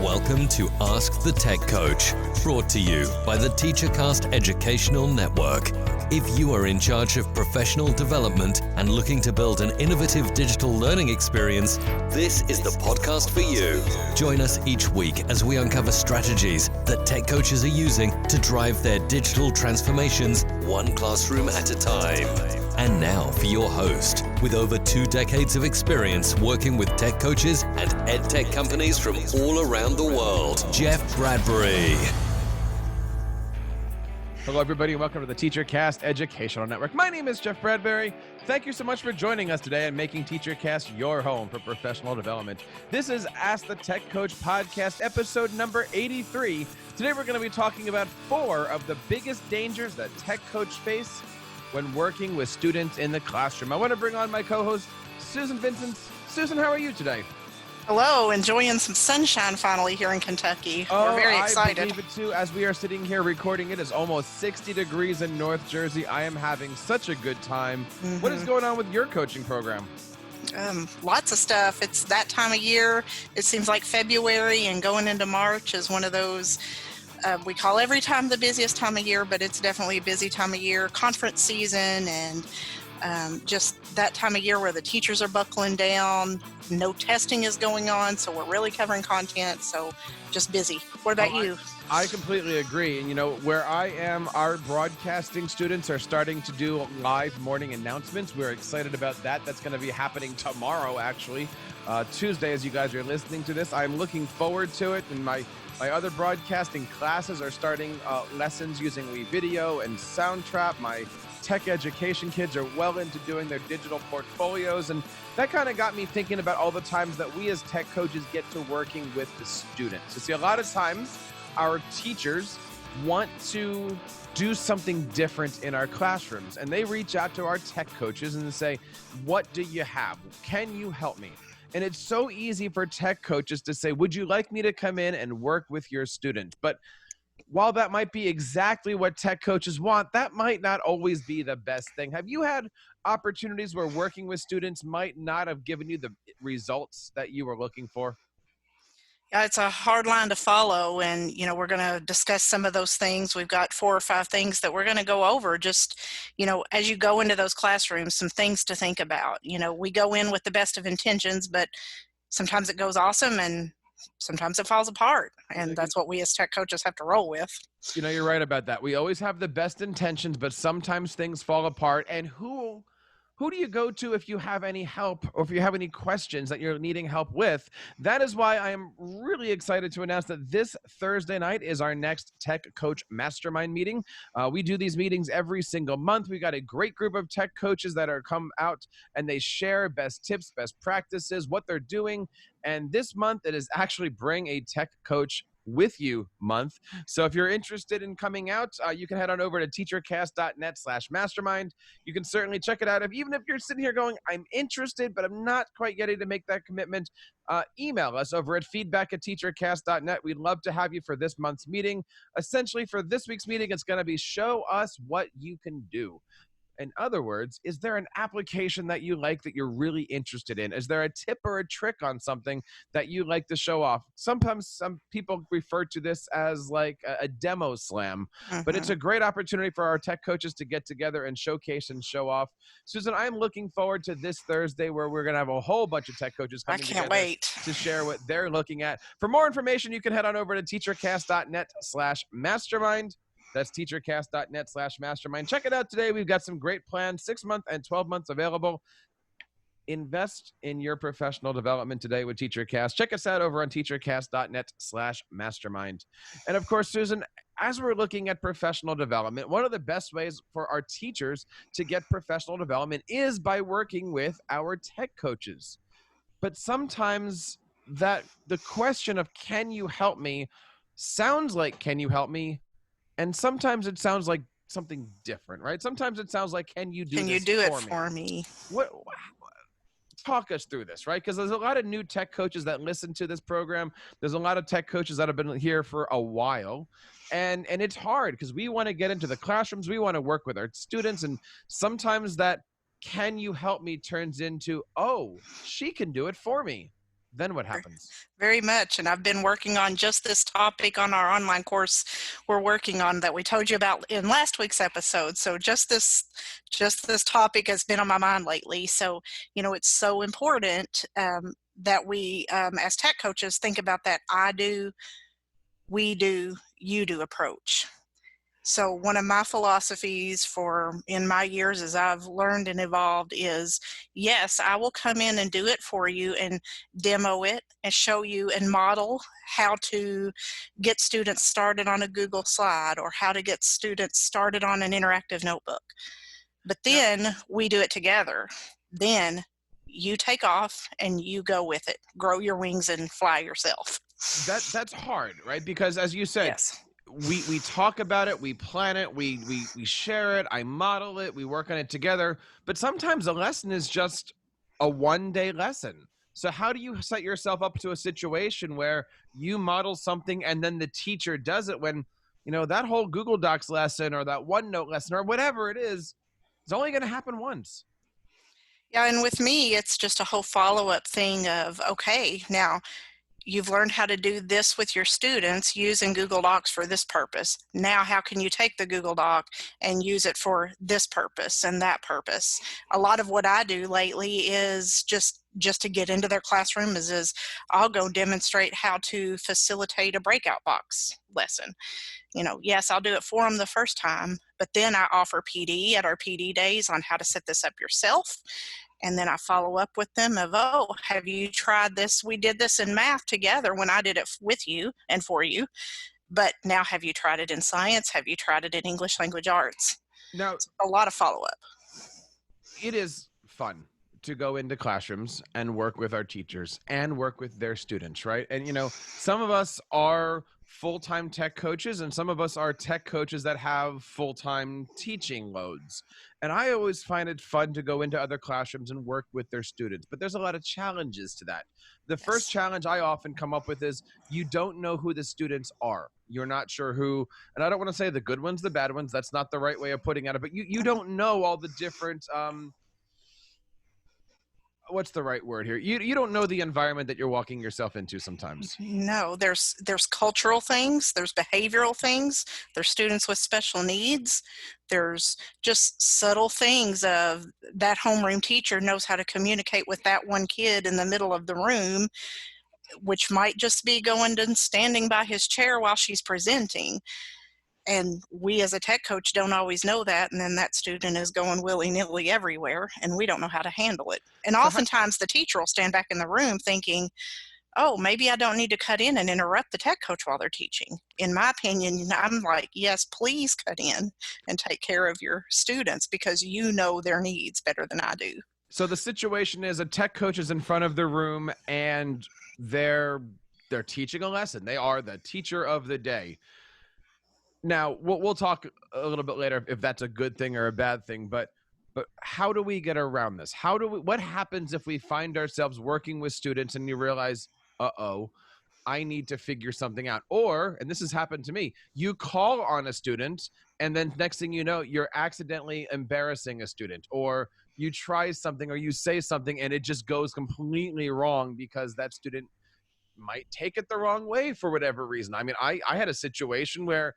Welcome to Ask the Tech Coach, brought to you by the TeacherCast Educational Network. If you are in charge of professional development and looking to build an innovative digital learning experience, this is the podcast for you. Join us each week as we uncover strategies that tech coaches are using to drive their digital transformations one classroom at a time. And now for your host, with over 2 decades of experience working with tech coaches and ed tech companies from all around the world, Jeff Bradbury. Hello, everybody, and welcome to the TeacherCast Educational Network. My name is Jeff Bradbury. Thank you so much for joining us today and making TeacherCast your home for professional development. This is Ask the Tech Coach podcast, episode number 83. Today, we're going to be talking about 4 of the biggest dangers that tech coaches face when working with students in the classroom. I want to bring on my co-host, Susan Vincent. Susan, how are you today? Hello, enjoying some sunshine finally here in Kentucky. We're very excited. I believe it too. As we are sitting here recording, it is almost 60 degrees in North Jersey. I am having such a good time. What is going on with your coaching program? Lots of stuff. It's that time of year. It seems like February and going into March is one of those, we call every time the busiest time of year, but it's definitely a busy time of year. Conference season and just that time of year where the teachers are buckling down, no testing is going on, so we're really covering content, so just busy. What about you? I completely agree. And, you know, where I am, our broadcasting students are starting to do live morning announcements. We're excited about that. That's going to be happening tomorrow, actually, Tuesday, as you guys are listening to this. I'm looking forward to it, and my other broadcasting classes are starting lessons using WeVideo and Soundtrap. My tech education kids are well into doing their digital portfolios, and that kind of got me thinking about all the times that we as tech coaches get to working with the students. You see, a lot of times our teachers want to do something different in our classrooms, and they reach out to our tech coaches and say, what do you have? Can you help me? And it's so easy for tech coaches to say, would you like me to come in and work with your student? But while that might be exactly what tech coaches want, that might not always be the best thing. Have you had opportunities where working with students might not have given you the results that you were looking for? Yeah, it's a hard line to follow, and you know, we're going to discuss some of those things. We've got 4 or 5 things that we're going to go over, just, you know, as you go into those classrooms, some things to think about. You know, we go in with the best of intentions, but sometimes it goes awesome and sometimes it falls apart, and that's what we as tech coaches have to roll with. You know, you're right about that. We always have the best intentions, but sometimes things fall apart. And who do you go to if you have any help or if you have any questions that you're needing help with? That is why I am really excited to announce that this Thursday night is our next Tech Coach Mastermind meeting. We do these meetings every single month. We got a great group of tech coaches that are come out and they share best tips, best practices, what they're doing. And this month it is actually Bring a Tech Coach with You month. So if you're interested in coming out, you can head on over to teachercast.net/mastermind. You can certainly check it out. Even if you're sitting here going, I'm interested, but I'm not quite ready to make that commitment, email us over at feedback@teachercast.net. We'd love to have you for this month's meeting. Essentially, for this week's meeting, it's going to be show us what you can do. In other words, is there an application that you like that you're really interested in? Is there a tip or a trick on something that you like to show off? Sometimes some people refer to this as like a demo slam, but it's a great opportunity for our tech coaches to get together and showcase and show off. Susan, I'm looking forward to this Thursday where we're going to have a whole bunch of tech coaches coming together to share what they're looking at. For more information, you can head on over to teachercast.net/mastermind. That's teachercast.net/mastermind. Check it out today. We've got some great plans, 6-month and 12 months available. Invest in your professional development today with TeacherCast. Check us out over on teachercast.net/mastermind. And of course, Susan, as we're looking at professional development, one of the best ways for our teachers to get professional development is by working with our tech coaches. But sometimes the question of can you help me sounds like can you help me? And sometimes it sounds like something different, right? Sometimes it sounds like, can you do it for me? Talk us through this, right? Because there's a lot of new tech coaches that listen to this program. There's a lot of tech coaches that have been here for a while. And it's hard because we want to get into the classrooms. We want to work with our students. And sometimes that can you help me turns into, oh, she can do it for me. then what happens? Very much. And I've been working on just this topic on our online course we're working on that we told you about in last week's episode. So just this topic has been on my mind lately. So, it's so important that we, as tech coaches, think about that I do, we do, you do approach. So one of my philosophies in my years as I've learned and evolved is, yes, I will come in and do it for you and demo it and show you and model how to get students started on a Google slide or how to get students started on an interactive notebook. But then we do it together. Then you take off and you go with it. Grow your wings and fly yourself. That's hard, right? Because as you said, Yes. we talk about it, we plan it, we share it, I model it, we work on it together. But sometimes a lesson is just a one-day lesson. So how do you set yourself up to a situation where you model something and then the teacher does it when, that whole Google Docs lesson or that OneNote lesson or whatever it is only going to happen once? Yeah, and with me, it's just a whole follow-up thing of, okay, now you've learned how to do this with your students using Google Docs for this purpose. Now, how can you take the Google Doc and use it for this purpose and that purpose? A lot of what I do lately is just to get into their classroom is I'll go demonstrate how to facilitate a breakout box lesson. Yes, I'll do it for them the first time, but then I offer PD at our PD days on how to set this up yourself. And then I follow up with them of, have you tried this? We did this in math together when I did it with you and for you. But now have you tried it in science? Have you tried it in English language arts? Now, it's a lot of follow-up. It is fun to go into classrooms and work with our teachers and work with their students, right? And, some of us are full-time tech coaches and some of us are tech coaches that have full-time teaching loads. And I always find it fun to go into other classrooms and work with their students, but there's a lot of challenges to that. The first challenge I often come up with is you don't know who the students are. You're not sure who, and I don't want to say the good ones, the bad ones. That's not the right way of putting it, but you don't know all the different, what's the right word here? You don't know the environment that you're walking yourself into sometimes. No, there's cultural things, there's behavioral things, there's students with special needs, there's just subtle things of that homeroom teacher knows how to communicate with that one kid in the middle of the room, which might just be going and standing by his chair while she's presenting. And we as a tech coach don't always know that, and then that student is going willy-nilly everywhere, and we don't know how to handle it. And oftentimes the teacher will stand back in the room thinking, maybe I don't need to cut in and interrupt the tech coach while they're teaching. In my opinion, I'm like, yes, please cut in and take care of your students because you know their needs better than I do. So the situation is a tech coach is in front of the room and they're teaching a lesson. They are the teacher of the day. Now, we'll talk a little bit later if that's a good thing or a bad thing, but how do we get around this? What happens if we find ourselves working with students and you realize, I need to figure something out? Or, and this has happened to me, you call on a student and then next thing you know, you're accidentally embarrassing a student, or you try something or you say something and it just goes completely wrong because that student might take it the wrong way for whatever reason. I mean, I had a situation where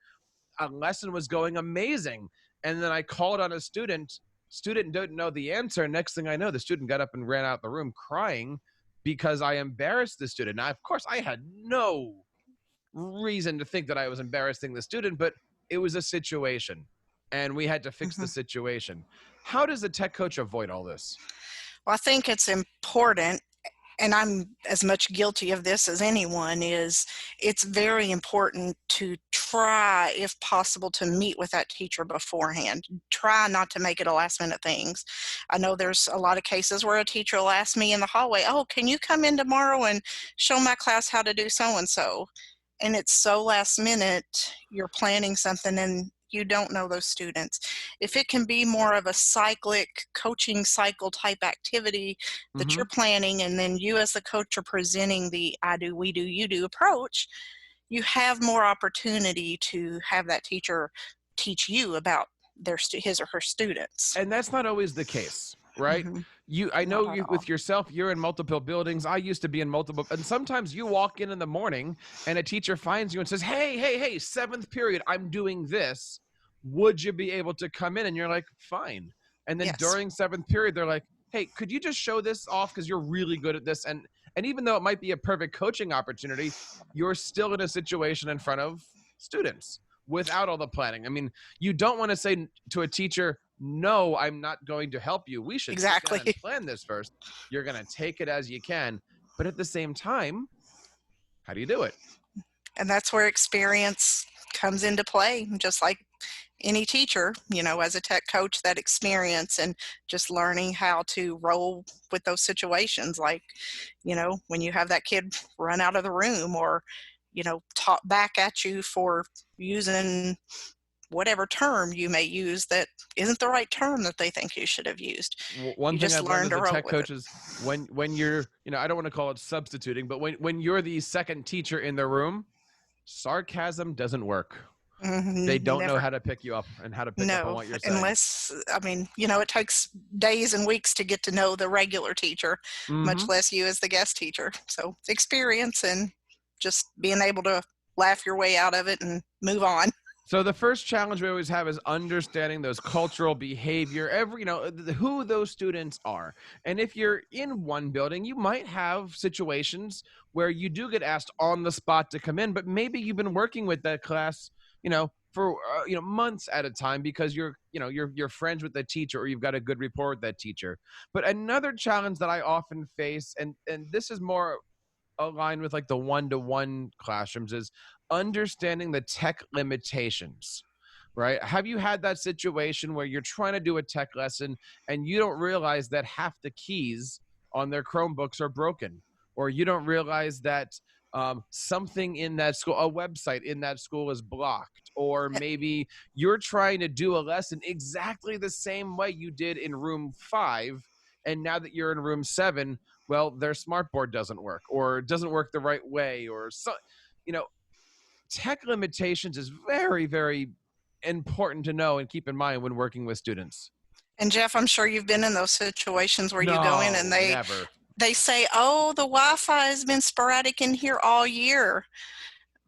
a lesson was going amazing, and then I called on a student didn't know the answer. Next thing I know, the student got up and ran out the room crying because I embarrassed the student. Now, of course, I had no reason to think that I was embarrassing the student, but it was a situation, and we had to fix the situation. How does a tech coach avoid all this? Well, I think it's important, and I'm as much guilty of this as anyone, is it's very important to try, if possible, to meet with that teacher beforehand. Try not to make it a last minute thing. I know there's a lot of cases where a teacher will ask me in the hallway, can you come in tomorrow and show my class how to do so-and-so? And it's so last minute, you're planning something and you don't know those students. If it can be more of a cyclic coaching cycle type activity that you're planning, and then you as the coach are presenting the I do, we do, you do approach, you have more opportunity to have that teacher teach you about his or her students. And that's not always the case. right? Mhm. I Not know at you all. with yourself, you're in multiple buildings. I used to be in multiple, and sometimes you walk in the morning and a teacher finds you and says, hey, seventh period, I'm doing this. Would you be able to come in? And you're like, fine. And then Yes, during seventh period, they're like, hey, could you just show this off because you're really good at this? And even though it might be a perfect coaching opportunity, you're still in a situation in front of students without all the planning. I mean, you don't want to say to a teacher, no, I'm not going to help you. We should sit down and exactly. plan this first. You're going to take it as you can. But at the same time, how do you do it? And that's where experience comes into play, just like any teacher, as a tech coach, that experience and just learning how to roll with those situations. Like, when you have that kid run out of the room or, talk back at you for using whatever term you may use that isn't the right term that they think you should have used. One You thing just I've learned learn as to a roll tech with it. coach is when you're, I don't want to call it substituting, but when you're the second teacher in the room, sarcasm doesn't work. They don't know Never. how to pick you up and how to pick up on No, what you're saying. unless, it takes days and weeks to get to know the regular teacher, much Mm-hmm. less you as the guest teacher. So experience and just being able to laugh your way out of it and move on. So the first challenge we always have is understanding those cultural behavior, who those students are. And if you're in one building, you might have situations where you do get asked on the spot to come in, but maybe you've been working with that class, for months at a time because you're friends with the teacher or you've got a good rapport with that teacher. But another challenge that I often face, and this is more aligned with like the one-to-one classrooms, is understanding the tech limitations, right? Have you had that situation where you're trying to do a tech lesson and you don't realize that half the keys on their Chromebooks are broken, or you don't realize that something in that school, a website in that school is blocked, or maybe you're trying to do a lesson exactly the same way you did in room 5, and now that you're in room 7, well, their smartboard doesn't work or doesn't work the right way, or so, you know, tech limitations is very, very important to know and keep in mind when working with students. And Jeff, I'm sure you've been in those situations where you go in and No, they never. they say, "Oh, the Wi-Fi has been sporadic in here all year."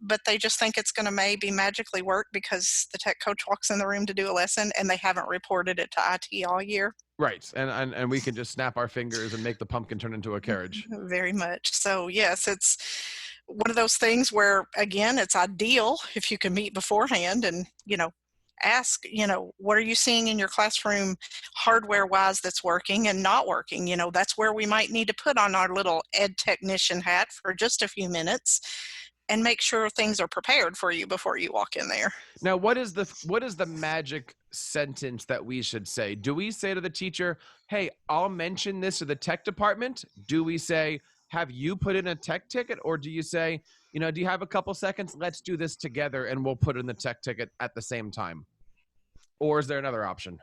But they just think it's going to maybe magically work because the tech coach walks in the room to do a lesson and they haven't reported it to IT all year. Right. And we can just snap our fingers and make the pumpkin turn into a carriage. Very much. So, yes, it's one of those things where, again, it's ideal if you can meet beforehand and, ask, what are you seeing in your classroom hardware wise that's working and not working? That's where we might need to put on our little ed technician hat for just a few minutes and make sure things are prepared for you before you walk in there. Now, what is the magic sentence that we should say? Do we say to the teacher, "Hey, I'll mention this to the tech department"? Do we say, "Have you put in a tech ticket?" Or do you say, "Do you have a couple seconds? Let's do this together and we'll put in the tech ticket at the same time"? Or is there another option?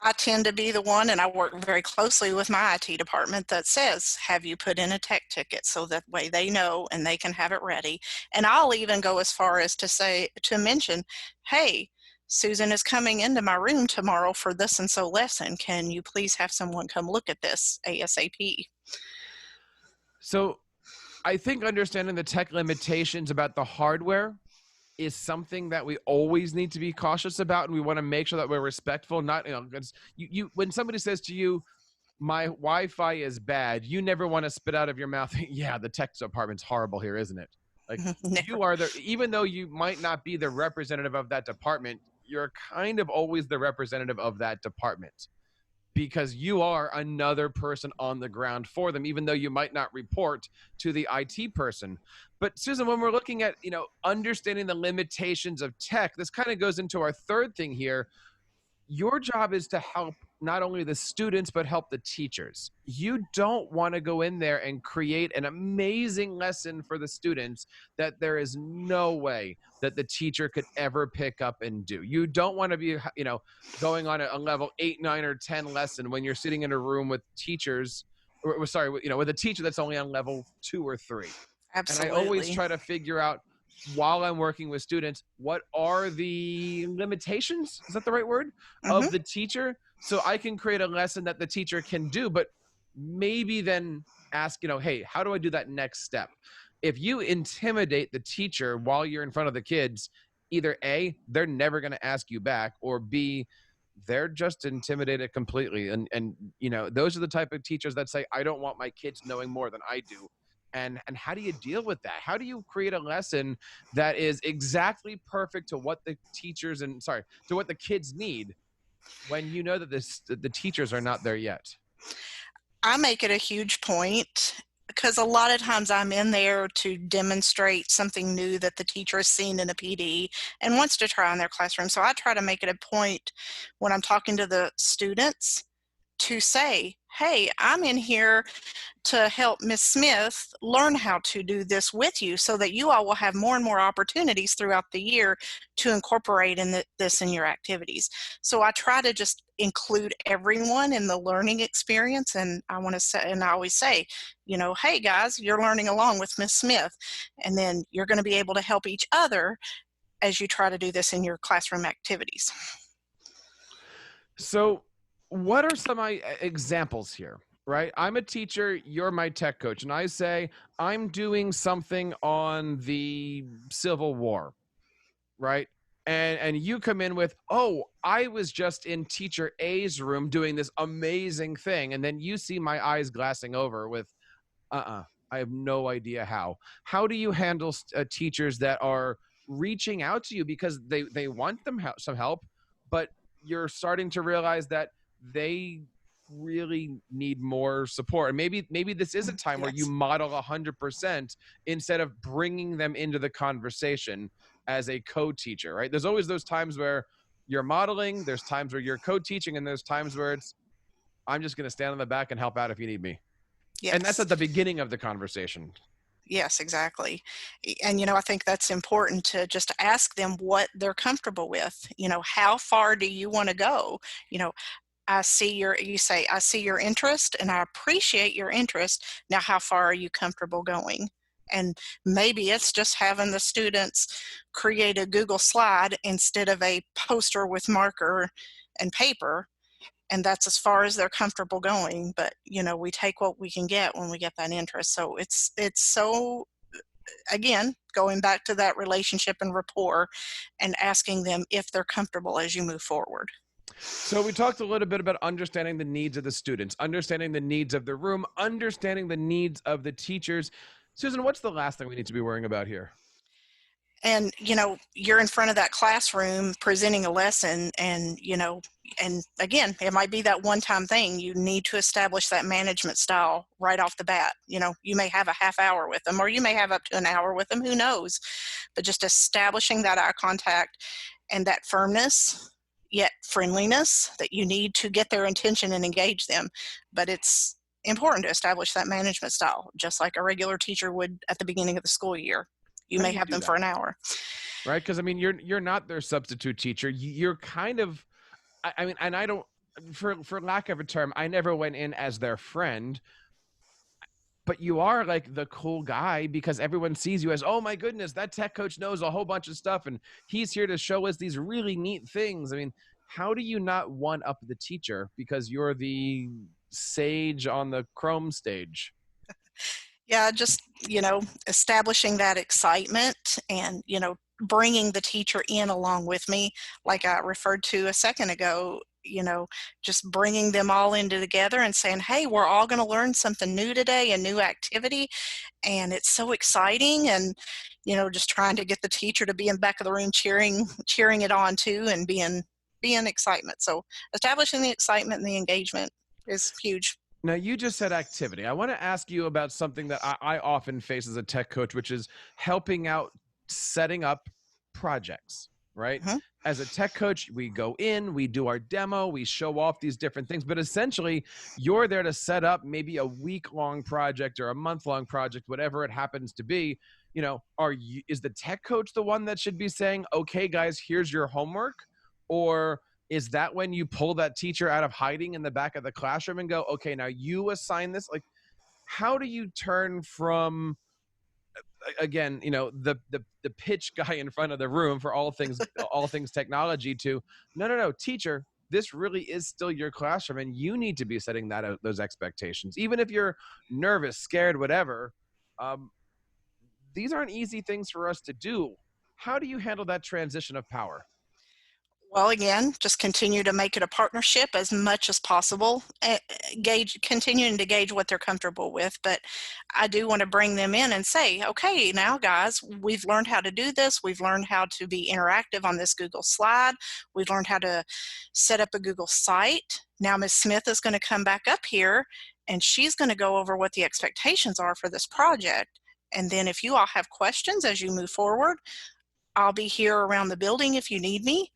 I tend to be the one, and I work very closely with my IT department that says, have you put in a tech ticket? So that way they know and they can have it ready. And I'll even go as far as to mention, hey, Susan is coming into my room tomorrow for this and so lesson. Can you please have someone come look at this ASAP? So I think understanding the tech limitations about the hardware is something that we always need to be cautious about, and we want to make sure that we're respectful. Not, because you when somebody says to you, "My Wi-Fi is bad," you never want to spit out of your mouth, "Yeah, the tech department's horrible here, isn't it?" Like, Never. you are even though you might not be the representative of that department, you're kind of always the representative of that department, because you are another person on the ground for them, even though you might not report to the IT person. But Susan, when we're looking at, understanding the limitations of tech, this kind of goes into our third thing here. Your job is to help not only the students, but help the teachers. You don't want to go in there and create an amazing lesson for the students that there is no way that the teacher could ever pick up and do. You don't want to be, going on a level 8, 9, or 10 lesson when you're sitting in a room with teachers, or sorry, with a teacher that's only on level 2 or 3. And I always Absolutely. try to figure out, while I'm working with students, what are the limitations, is that the right word, Mhm. of the teacher, So I can create a lesson that the teacher can do, but maybe then ask, hey, how do I do that next step? If you intimidate the teacher while you're in front of the kids, either A, they're never going to ask you back, or B, they're just intimidated completely. And those are the type of teachers that say, I don't want my kids knowing more than I do. And how do you deal with that? How do you create a lesson that is exactly perfect to what the to what the kids need, when you know that the teachers are not there yet? I make it a huge point because a lot of times I'm in there to demonstrate something new that the teacher has seen in a PD and wants to try in their classroom. So I try to make it a point when I'm talking to the students to say, hey, I'm in here to help Miss Smith learn how to do this with you so that you all will have more and more opportunities throughout the year to incorporate this in your activities. So I try to just include everyone in the learning experience. And I want to say, and I always say, hey guys, you're learning along with Miss Smith, and then you're going to be able to help each other as you try to do this in your classroom activities. So what are some examples here? Right? I'm a teacher, you're my tech coach, and I say, I'm doing something on the Civil War, right? And you come in with, oh, I was just in teacher A's room doing this amazing thing. And then you see my eyes glassing over with, I have no idea how. How do you handle teachers that are reaching out to you because they want some help, but you're starting to realize that they really need more support? And maybe this is a time where you model 100% instead of bringing them into the conversation as a co-teacher, right? There's always those times where you're modeling, there's times where you're co-teaching, and there's times where it's, I'm just going to stand on the back and help out if you need me. Yes. And that's at the beginning of the conversation. Yes, exactly. And, I think that's important to just ask them what they're comfortable with. How far do you want to go? I see you say, I see your interest and I appreciate your interest. Now, how far are you comfortable going? And maybe it's just having the students create a Google slide instead of a poster with marker and paper. And that's as far as they're comfortable going. But, we take what we can get when we get that interest. So it's so, again, going back to that relationship and rapport and asking them if they're comfortable as you move forward. So we talked a little bit about understanding the needs of the students, understanding the needs of the room, understanding the needs of the teachers. Susan, what's the last thing we need to be worrying about here? And, you're in front of that classroom presenting a lesson and, and again, it might be that one-time thing. You need to establish that management style right off the bat. You may have a half hour with them, or you may have up to an hour with them, who knows? But just establishing that eye contact and that firmness, yet friendliness, that you need to get their attention and engage them. But it's important to establish that management style, just like a regular teacher would at the beginning of the school year. You may have them for an hour. Right? Because, you're not their substitute teacher. You're kind of, and I don't, for lack of a term, I never went in as their friend, but you are like the cool guy because everyone sees you as, oh my goodness, that tech coach knows a whole bunch of stuff and he's here to show us these really neat things. How do you not one up the teacher because you're the sage on the Chrome stage? Yeah, just, establishing that excitement and, bringing the teacher in along with me, like I referred to a second ago, just bringing them all into together and saying, hey, we're all going to learn something new today, a new activity. And it's so exciting. And, just trying to get the teacher to be in the back of the room cheering it on too, and being excitement. So establishing the excitement and the engagement is huge. Now, you just said activity. I want to ask you about something that I often face as a tech coach, which is helping out setting up projects, right? Mm-hmm. As a tech coach, we go in, we do our demo, we show off these different things, but essentially you're there to set up maybe a week-long project or a month-long project, whatever it happens to be. Is the tech coach the one that should be saying, okay, guys, here's your homework? Or is that when you pull that teacher out of hiding in the back of the classroom and go, okay, now you assign this? Like, how do you turn from, again, the pitch guy in front of the room for all things technology to, no, teacher, this really is still your classroom, and you need to be setting those expectations, even if you're nervous, scared, whatever. um, these aren't easy things for us to do. How do you handle that transition of power? Well, again, just continue to make it a partnership as much as possible. Continuing to gauge what they're comfortable with. But I do want to bring them in and say, okay, now guys, we've learned how to do this. We've learned how to be interactive on this Google slide. We've learned how to set up a Google site. Now Ms. Smith is going to come back up here and she's going to go over what the expectations are for this project. And then if you all have questions as you move forward, I'll be here around the building if you need me.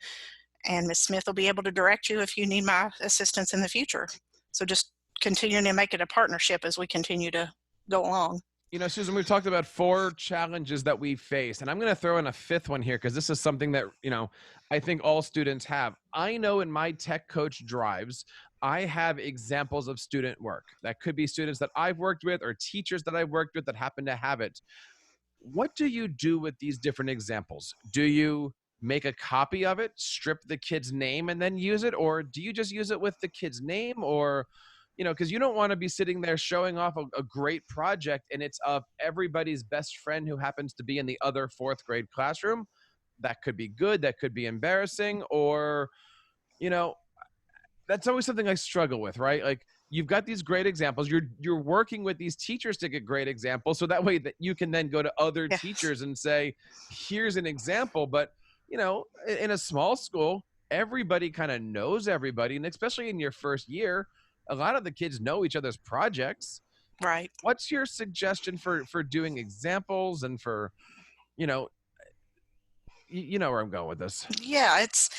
And Ms. Smith will be able to direct you if you need my assistance in the future. So just continuing to make it a partnership as we continue to go along. You know, Susan, we've talked about 4 challenges that we face, and I'm going to throw in a 5th one here because this is something that, you know, I think all students have. I know in my tech coach drives, I have examples of student work. That could be students that I've worked with or teachers that I've worked with that happen to have it. What do you do with these different examples? Do you make a copy of it, strip the kid's name, and then use it? Or do you just use it with the kid's name? Or, you know, because you don't want to be sitting there showing off a great project and it's of everybody's best friend who happens to be in the other 4th grade classroom. That could be good, that could be embarrassing, or, you know, that's always something I struggle with, right? Like, you've got these great examples. You're working with these teachers to get great examples, so that way that you can then go to other Yes. teachers and say, here's an example. But, you know, in a small school, everybody kind of knows everybody, and especially in your first year, a lot of the kids know each other's projects. Right. What's your suggestion for doing examples and for, you know, you know where I'm going with this? Yeah, it's,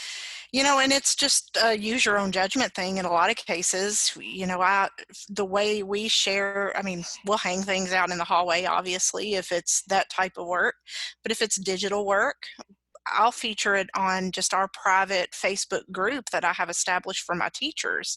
you know, and it's just a use your own judgment thing in a lot of cases. You know, the way we share, I mean, we'll hang things out in the hallway, obviously, if it's that type of work. But if it's digital work, I'll feature it on just our private Facebook group that I have established for my teachers.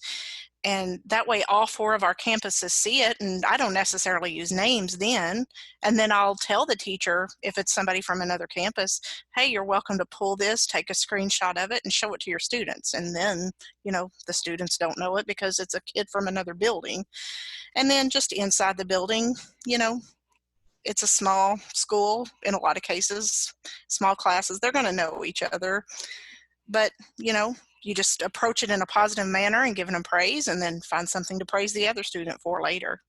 And that way all 4 of our campuses see it, and I don't necessarily use names then. And then I'll tell the teacher, if it's somebody from another campus, hey, you're welcome to pull this, take a screenshot of it, and show it to your students. And then, you know, the students don't know it because it's a kid from another building. And then just inside the building, you know, it's a small school in a lot of cases, small classes, they're going to know each other. But, you know, you just approach it in a positive manner and giving them praise, and then find something to praise the other student for later.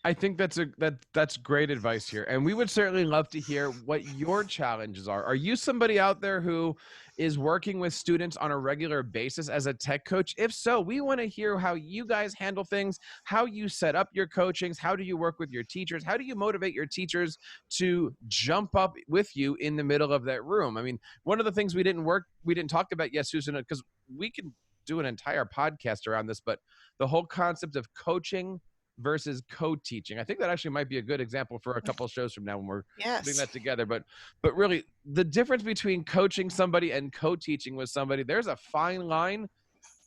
I think that's great advice here. And we would certainly love to hear what your challenges are. Are you somebody out there who is working with students on a regular basis as a tech coach? If so, we want to hear how you guys handle things, how you set up your coachings, how do you work with your teachers? How do you motivate your teachers to jump up with you in the middle of that room? I mean, one of the things we didn't talk about yet, Susan, because we can do an entire podcast around this, but the whole concept of coaching versus co-teaching. I think that actually might be a good example for a couple of shows from now when we're putting that together. But really, the difference between coaching somebody and co-teaching with somebody, there's a fine line,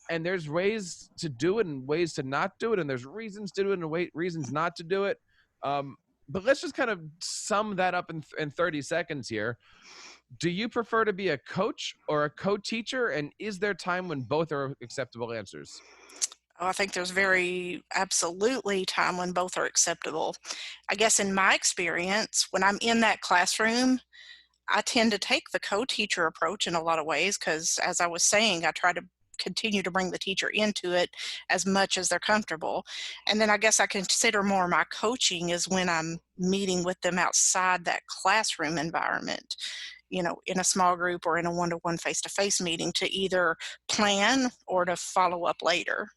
and there's ways to do it and ways to not do it, and there's reasons to do it and reasons not to do it. But let's just kind of sum that up in 30 seconds here. Do you prefer to be a coach or a co-teacher, and is there time when both are acceptable answers? Oh, I think there's very absolutely time when both are acceptable. I guess in my experience, when I'm in that classroom, I tend to take the co-teacher approach in a lot of ways because, as I was saying, I try to continue to bring the teacher into it as much as they're comfortable. And then I guess I consider more my coaching is when I'm meeting with them outside that classroom environment, you know, in a small group or in a one-to-one face-to-face meeting to either plan or to follow up later.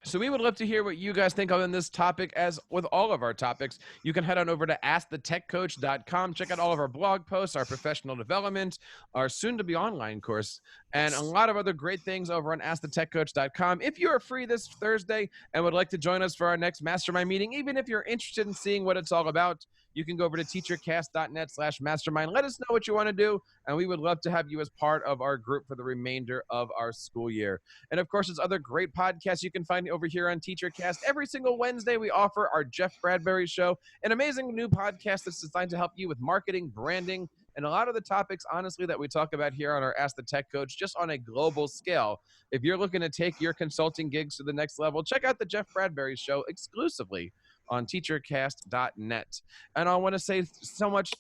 So we would love to hear what you guys think on this topic. As with all of our topics, you can head on over to askthetechcoach.com. Check out all of our blog posts, our professional development, our soon-to-be online course, and a lot of other great things over on askthetechcoach.com. If you are free this Thursday and would like to join us for our next mastermind meeting, even if you're interested in seeing what it's all about, you can go over to teachercast.net/mastermind. Let us know what you want to do, and we would love to have you as part of our group for the remainder of our school year. And of course, there's other great podcasts you can find over here on TeacherCast. Every single Wednesday, we offer our Jeff Bradbury Show, an amazing new podcast that's designed to help you with marketing, branding, And a lot of the topics, honestly, that we talk about here on our Ask the Tech Coach, just on a global scale. If you're looking to take your consulting gigs to the next level, check out the Jeff Bradbury Show exclusively on teachercast.net. And I want to say so much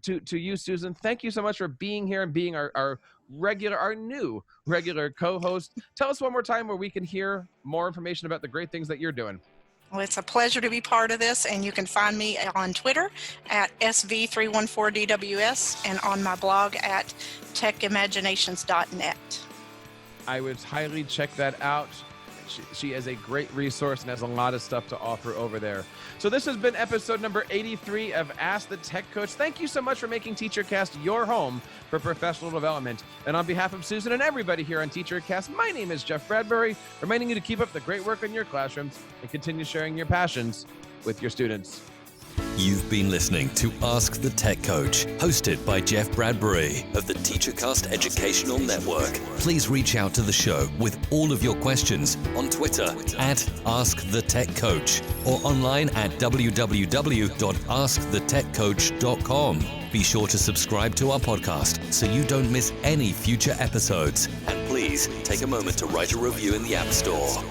to you, Susan. Thank you so much for being here and being our new regular co-host. Tell us one more time where we can hear more information about the great things that you're doing. Well, it's a pleasure to be part of this, and you can find me on Twitter at SV314DWS and on my blog at techimaginations.net. I would highly check that out. She is a great resource and has a lot of stuff to offer over there. So this has been episode number 83 of Ask the Tech Coach. Thank you so much for making TeacherCast your home for professional development. And on behalf of Susan and everybody here on TeacherCast, my name is Jeff Bradbury, reminding you to keep up the great work in your classrooms and continue sharing your passions with your students. You've been listening to Ask the Tech Coach, hosted by Jeff Bradbury of the TeacherCast Educational Network. Please reach out to the show with all of your questions on Twitter at AskTheTechCoach or online at www.askthetechcoach.com. Be sure to subscribe to our podcast so you don't miss any future episodes. And please take a moment to write a review in the App Store.